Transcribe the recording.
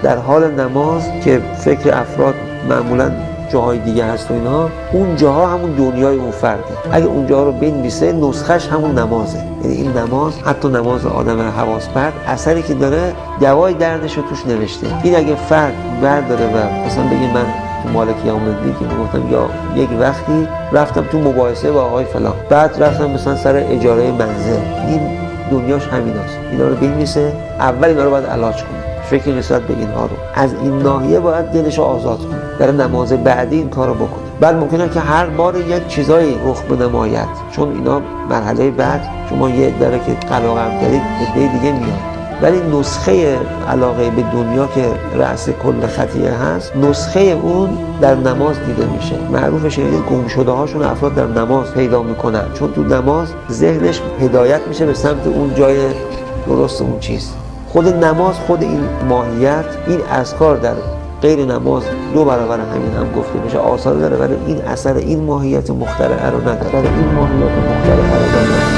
در حال نماز که فکر افراد معمولاً جاهای دیگه هست و اینها، اون جاها همون دنیای اون فرده. اگه اونجا رو بنویسه نسخش همون نمازه. یعنی این نماز، حتی نماز آدم حواس پرت، اثری که داره دوای دردش رو توش نوشته. این اگه فرد برداره و مثلا بگه من تو مالک یوم الدین که گفتم یا یک وقتی رفتم تو مباحثه با آقای فلان، بعد رفتم مثلا سر اجاره منزل، این دنیاش همیناست. اینا رو بنویسه، اول اینا رو باید علاج کنه، فکر نسبت به اینها رو از این ناحیه باید دلش رو آزاد کنه، برای نماز بعدی این کارو بکنه. بعد ممکنه که هر بار یک چیزایی رخ بنماید، چون اینا مرحله بعد شما یه عده که علاقه هم دارید عده دیگه میاد، ولی نسخه علاقه به دنیا که رأس کل خطیه هست، نسخه اون در نماز دیده میشه. معروف شنیدید گم شده هاشون افراد در نماز پیدا میکنن، چون تو نماز ذهنش هدایت میشه به سمت اون جای درست اون چیز. خود نماز، خود این ماهیت، این اذکار در غیر نماز 2 برابر همین هم گفته میشه آثار داره، ولی این اثر این ماهیت مخترعه رو نداره. این ماهیت مخترعه رو نداره.